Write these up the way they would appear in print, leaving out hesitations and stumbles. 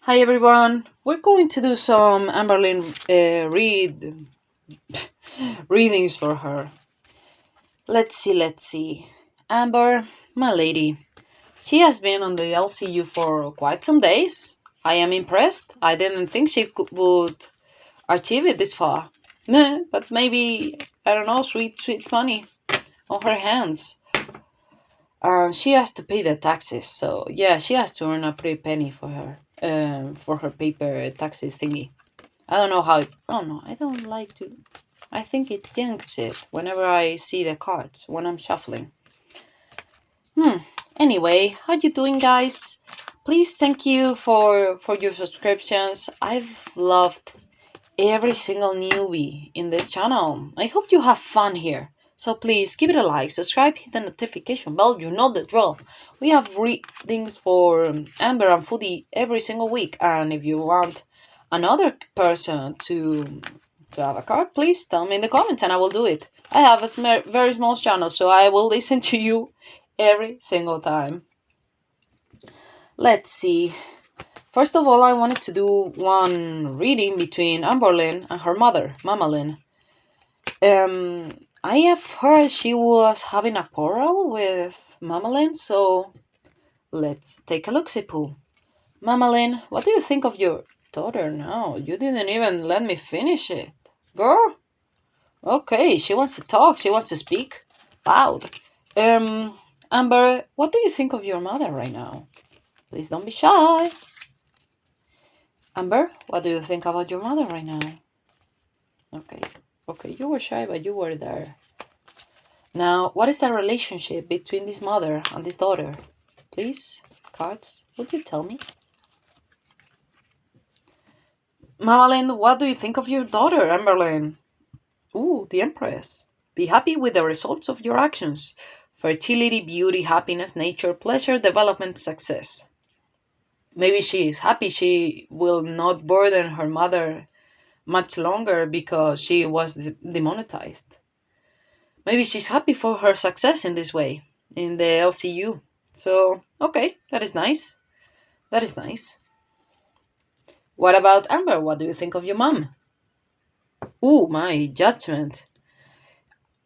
Hi everyone, we're going to do some Amberlynn Reid readings for her. Let's see. Amber, my lady, she has been on the LCU for quite some days. I am impressed. I didn't think she would achieve it this far. Meh, but maybe, I don't know, sweet money on her hands. And she has to pay the taxes, so yeah, she has to earn a pretty penny for her paper taxes thingy. I don't know how. Oh no, I don't like to. I think it jinxes it whenever I see the cards when I'm shuffling. Anyway, how you doing, guys? Please thank you for your subscriptions. I've loved every single newbie in this channel. I hope you have fun here. So please give it a like, subscribe, hit the notification bell. You know the drill. We have readings for Amber and Foodie every single week, and if you want another person to have a card, please tell me in the comments and I will do it. I have a very small channel, so I will listen to you every single time. Let's see. First of all, I wanted to do one reading between Amberlynn and her mother, Mama Lynn. I have heard she was having a quarrel with Mama Lynn, so let's take a look, Sipu. Mama Lynn, what do you think of your daughter now? You didn't even let me finish it. Girl? Okay, she wants to talk, she wants to speak. Loud. Amber, what do you think of your mother right now? Please don't be shy. Amber, what do you think about your mother right now? Okay, you were shy, but you were there. Now, what is the relationship between this mother and this daughter? Please, cards, would you tell me? Mama Lynn, what do you think of your daughter, Amberlynn? Ooh, the Empress. Be happy with the results of your actions. Fertility, beauty, happiness, nature, pleasure, development, success. Maybe she is happy she will not burden her mother much longer because she was demonetized. Maybe she's happy for her success in this way, in the LCU. So, okay, that is nice. That is nice. What about Amber? What do you think of your mom? Ooh, my judgment.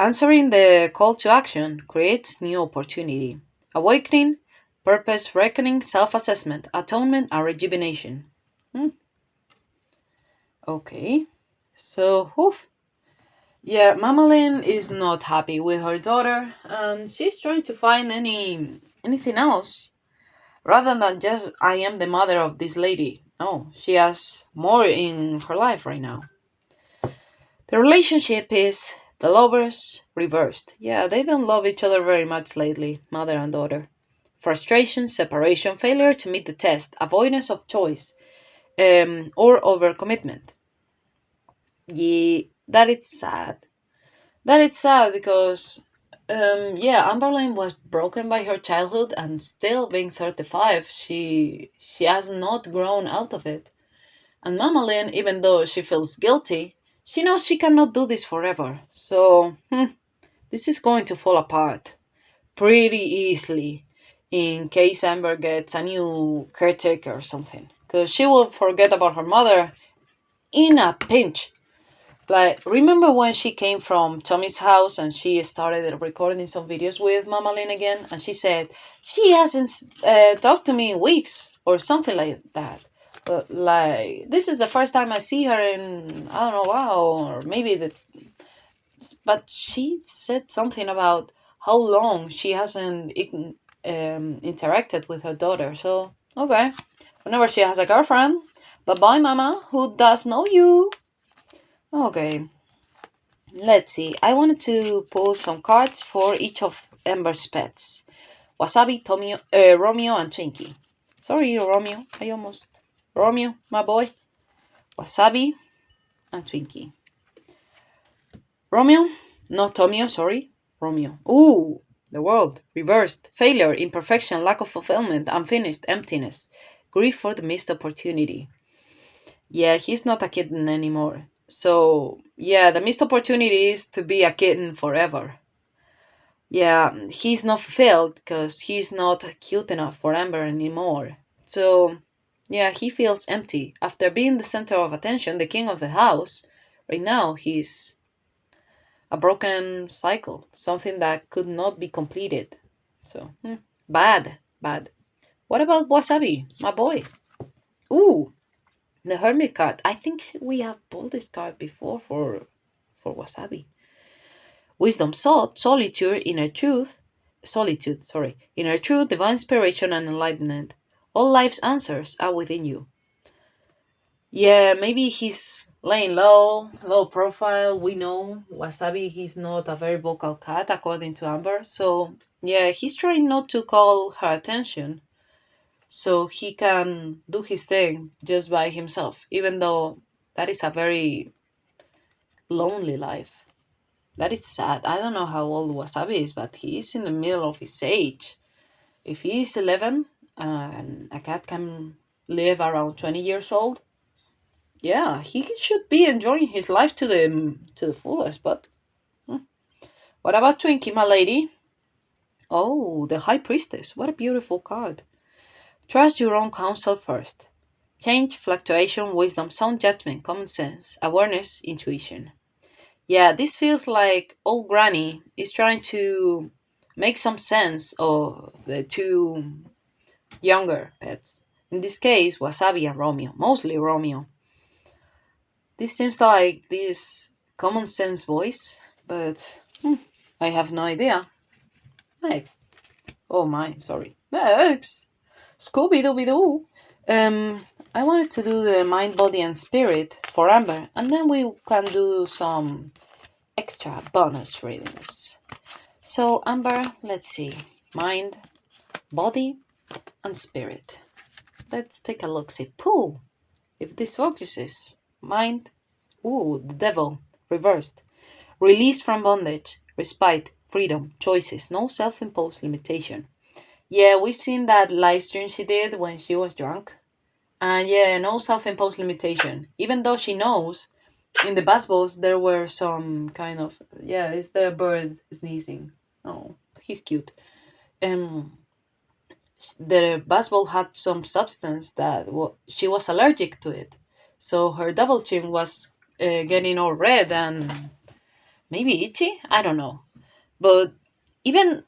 Answering the call to action creates new opportunity. Awakening, purpose, reckoning, self assessment, atonement, and rejuvenation. Okay. So, oof. Yeah, Mama Lynn is not happy with her daughter, and she's trying to find anything else rather than just I am the mother of this lady. No, she has more in her life right now. The relationship is the lovers reversed. Yeah, they don't love each other very much lately, mother and daughter. Frustration, separation, failure to meet the test, avoidance of choice, or overcommitment. Yeah, that is sad. That is sad because, yeah, Amberlynn was broken by her childhood, and still being 35, she has not grown out of it. And Mama Lynn, even though she feels guilty, she knows she cannot do this forever. So, this is going to fall apart pretty easily in case Amber gets a new caretaker or something. Because she will forget about her mother in a pinch. Like, remember when she came from Tommy's house and she started recording some videos with Mama Lynn again? And she said, she hasn't talked to me in weeks or something like that. But, like, this is the first time I see her in, I don't know, wow, or maybe the. But she said something about how long she hasn't interacted with her daughter. So, okay. Whenever she has a girlfriend. Bye bye, Mama, who does know you. Okay. Let's see. I wanted to pull some cards for each of Amber's pets. Wasabi, Romeo, and Twinkie. Sorry, Romeo. I almost... Romeo, my boy. Wasabi and Twinkie. Romeo? No, Tomio, sorry. Romeo. Ooh, the world. Reversed. Failure, imperfection, lack of fulfillment, unfinished, emptiness. Grief for the missed opportunity. Yeah, he's not a kitten anymore. So, yeah, the missed opportunity is to be a kitten forever. Yeah, he's not fulfilled because he's not cute enough for Amber anymore. So, Yeah, he feels empty. After being the center of attention, the king of the house, right now he's a broken cycle, something that could not be completed. So, bad, bad. What about Wasabi, my boy? Ooh, the Hermit card. I think we have pulled this card before for Wasabi. Wisdom, solitude, inner truth, inner truth, divine inspiration, and enlightenment. All life's answers are within you. Yeah, maybe he's laying low profile. We know Wasabi, he's not a very vocal cat, according to Amber. So, yeah, he's trying not to call her attention so he can do his thing just by himself, even though that is a very lonely life. That is sad. I don't know how old Wasabi is, but he is in the middle of his age. If he is 11 and a cat can live around 20 years old, yeah, he should be enjoying his life to the fullest. But what about Twinkie, my lady? Oh, the High Priestess. What a beautiful card. Trust your own counsel first. Change, fluctuation, wisdom, sound judgment, common sense, awareness, intuition. Yeah, this feels like old Granny is trying to make some sense of the two younger pets. In this case, Wasabi and Romeo, mostly Romeo. This seems like this common sense voice, but I have no idea. Next. Oh my, sorry. Next. Scooby Dooby Doo. I wanted to do the mind, body, and spirit for Amber, and then we can do some extra bonus readings. So, Amber, let's see. Mind, body, and spirit. Let's take a look. See, pooh. If this focuses, mind, ooh, the devil, reversed. Release from bondage, respite, freedom, choices, no self-imposed limitation. Yeah, we've seen that live stream she did when she was drunk. And yeah, no self-imposed limitation. Even though she knows in the basketballs there were some kind of, yeah, it's the bird sneezing. Oh, he's cute. Um, the basketball had some substance that she was allergic to it, so her double chin was getting all red and maybe itchy. I don't know, but even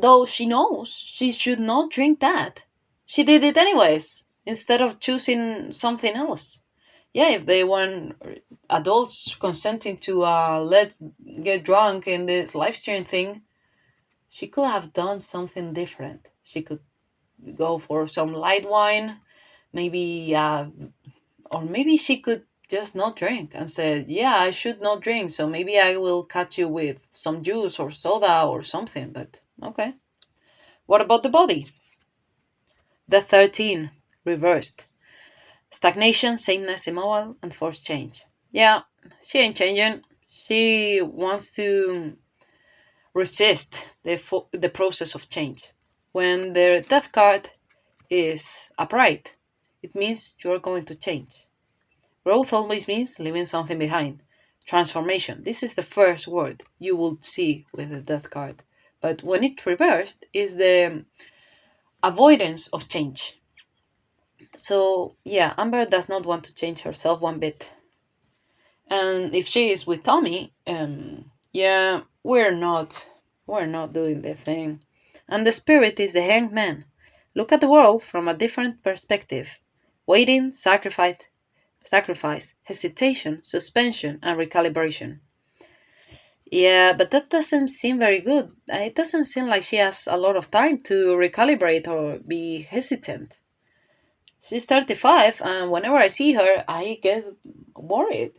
though she knows she should not drink that, she did it anyways instead of choosing something else. Yeah, if they weren't adults consenting to let's get drunk in this live stream thing, she could have done something different. She could go for some light wine, maybe, or maybe she could just not drink and said, "Yeah, I should not drink, so maybe I will catch you with some juice or soda or something." But okay. What about the body? The 13, reversed. Stagnation, sameness, immobile, and forced change. Yeah, she ain't changing. She wants to resist the process of change. When the death card is upright, it means you're going to change. Growth always means leaving something behind. Transformation. This is the first word you will see with the death card. But when it's reversed, is the avoidance of change. So yeah, Amber does not want to change herself one bit. And if she is with Tommy, yeah, we're not doing the thing. And the spirit is the hanged man. Look at the world from a different perspective. Waiting, sacrifice, hesitation, suspension, and recalibration. Yeah, but that doesn't seem very good. It doesn't seem like she has a lot of time to recalibrate or be hesitant. She's 35, and whenever I see her, I get worried.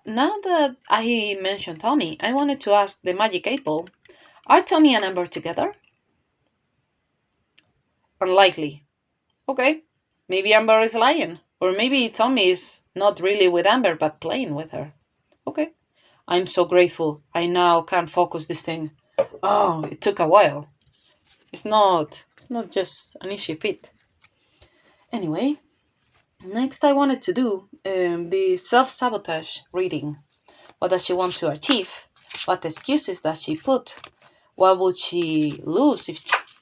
Now that I mentioned Tommy, I wanted to ask the Magic 8 Ball, are Tommy and Amber together? Unlikely. Okay, maybe Amber is lying. Or maybe Tommy is not really with Amber but playing with her. Okay. I'm so grateful. I now can focus this thing. Oh, it took a while. It's not just an easy fit. Anyway, next I wanted to do the self-sabotage reading. What does she want to achieve? What excuses does she put? What would she lose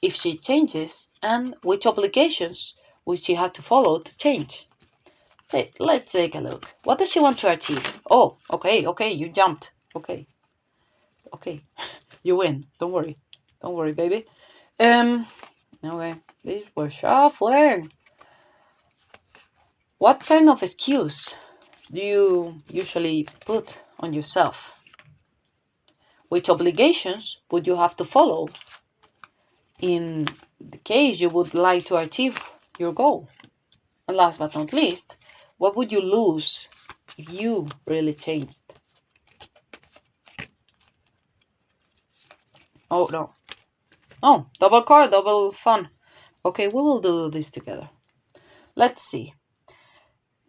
if she changes? And which obligations which she had to follow to change. Let's take a look. What does she want to achieve? Oh, okay, you jumped. Okay, you win. Don't worry, baby. Okay, these were shuffling. What kind of excuse do you usually put on yourself? Which obligations would you have to follow in the case you would like to achieve your goal? And last but not least, what would you lose if you really changed? Oh, no. Oh, double card, double fun. Okay, we will do this together. Let's see.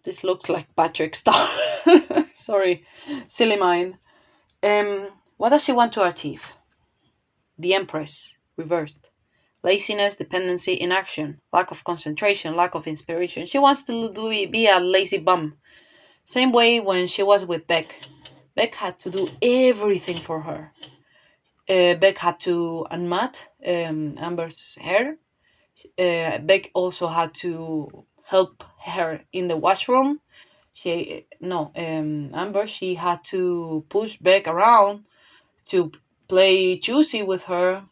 This looks like Patrick Star. Sorry, silly mind. What does she want to achieve? The Empress, reversed. Laziness, dependency, inaction, lack of concentration, lack of inspiration. She wants to be a lazy bum. Same way when she was with Beck. Beck had to do everything for her. Beck had to unmat Amber's hair. Beck also had to help her in the washroom. Amber, she had to push Beck around, to play choosy with her,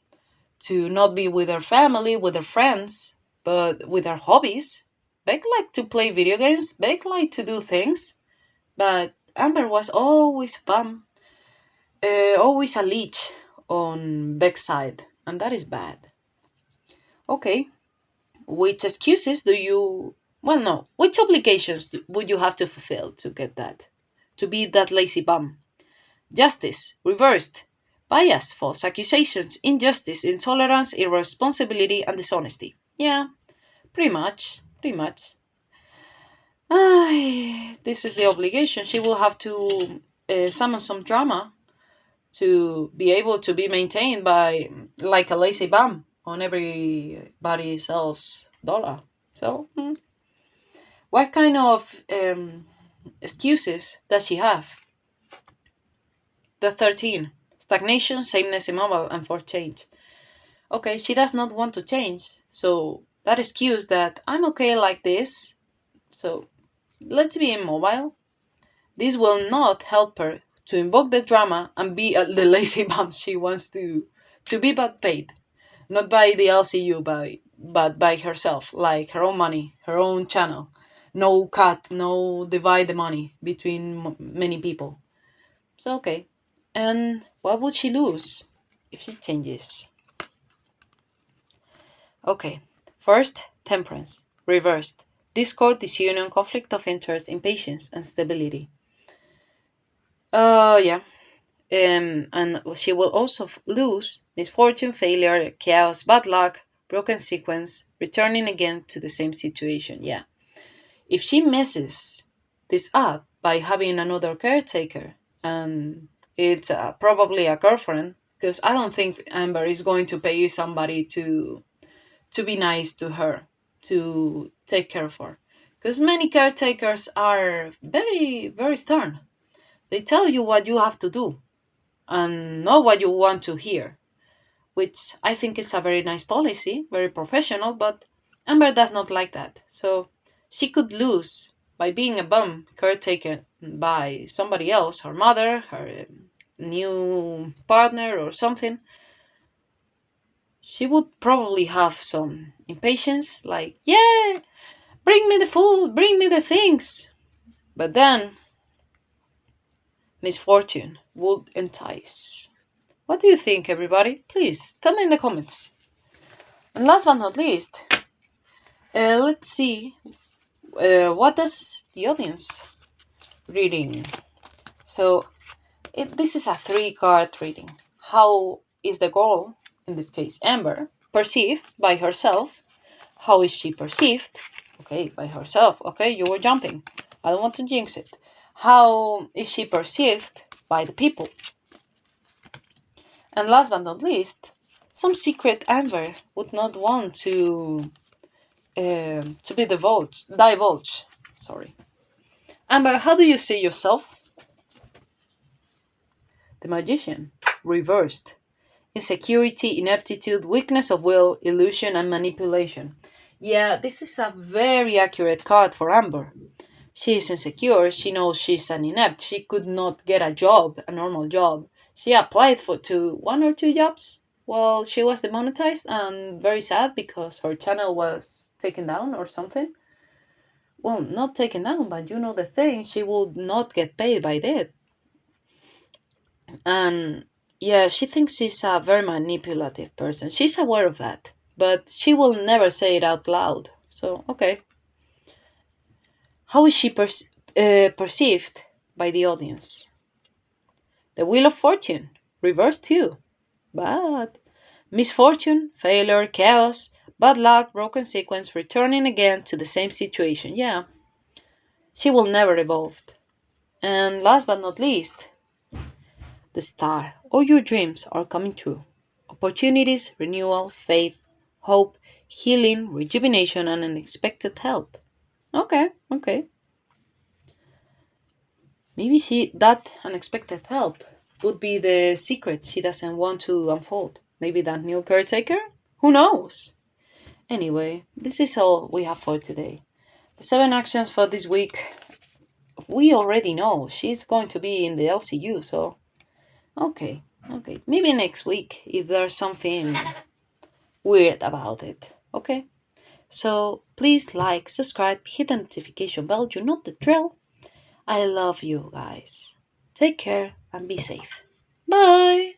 to not be with her family, with her friends, but with her hobbies. Beck liked to play video games. Beck liked to do things. But Amber was always bum, always a leech on Beck's side. And that is bad. Okay, which excuses do you... Well, no. Which obligations would you have to fulfill to get that? To be that lazy bum? Justice, reversed. Bias, false accusations, injustice, intolerance, irresponsibility, and dishonesty. Yeah, pretty much. This is the obligation. She will have to summon some drama to be able to be maintained by like a lazy bum on everybody else's dollar. So, what kind of excuses does she have? The 13. Stagnation, sameness, immobile, and for change. Okay, she does not want to change. So that excuse that I'm okay like this, so let's be immobile. This will not help her to invoke the drama and be the lazy bum she wants to be, but paid. Not by the LCU, but by herself, like her own money, her own channel. No cut, no divide the money between many people. So, okay. And what would she lose if she changes? Okay. First, temperance. Reversed. Discord, disunion, conflict of interest, impatience, and stability. Yeah. And she will also lose misfortune, failure, chaos, bad luck, broken sequence, returning again to the same situation. Yeah. If she messes this up by having another caretaker, and it's probably a girlfriend, because I don't think Amber is going to pay somebody to be nice to her, to take care of her. Because many caretakers are very, very stern. They tell you what you have to do and not what you want to hear, which I think is a very nice policy, very professional, but Amber does not like that. So she could lose by being a bum caretaken by somebody else, her mother, her new partner, or something. She would probably have some impatience, like, yeah, bring me the food, bring me the things. But then misfortune would entice. What do you think, everybody? Please tell me in the comments. And last but not least, let's see what does the audience reading. So this is a 3-card reading. How is the girl, in this case Amber, perceived by herself? How is she perceived? Okay, by herself. Okay, you were jumping. I don't want to jinx it. How is she perceived by the people? And last but not least, some secret Amber would not want to be divulged. Sorry. Amber, how do you see yourself? The Magician, reversed. Insecurity, ineptitude, weakness of will, illusion, and manipulation. Yeah, this is a very accurate card for Amber. She is insecure, she knows she's an inept, she could not get a job, a normal job. She applied for one or two jobs while she was demonetized and very sad because her channel was taken down or something. Well, not taken down, but you know the thing, she would not get paid by that. And yeah, she thinks she's a very manipulative person. She's aware of that, but she will never say it out loud. So, okay. How is she perceived by the audience? The Wheel of Fortune, reversed too. But misfortune, failure, chaos, bad luck, broken sequence, returning again to the same situation. Yeah, she will never evolve. And last but not least, the star. All your dreams are coming true. Opportunities, renewal, faith, hope, healing, rejuvenation, and unexpected help. Okay, okay. Maybe that unexpected help would be the secret she doesn't want to unfold. Maybe that new caretaker? Who knows? Anyway, this is all we have for today. The 7 actions for this week, we already know she's going to be in the LCU, so okay, okay. Maybe next week if there's something weird about it. Okay? So please like, subscribe, hit the notification bell, you know the drill. I love you guys. Take care and be safe. Bye!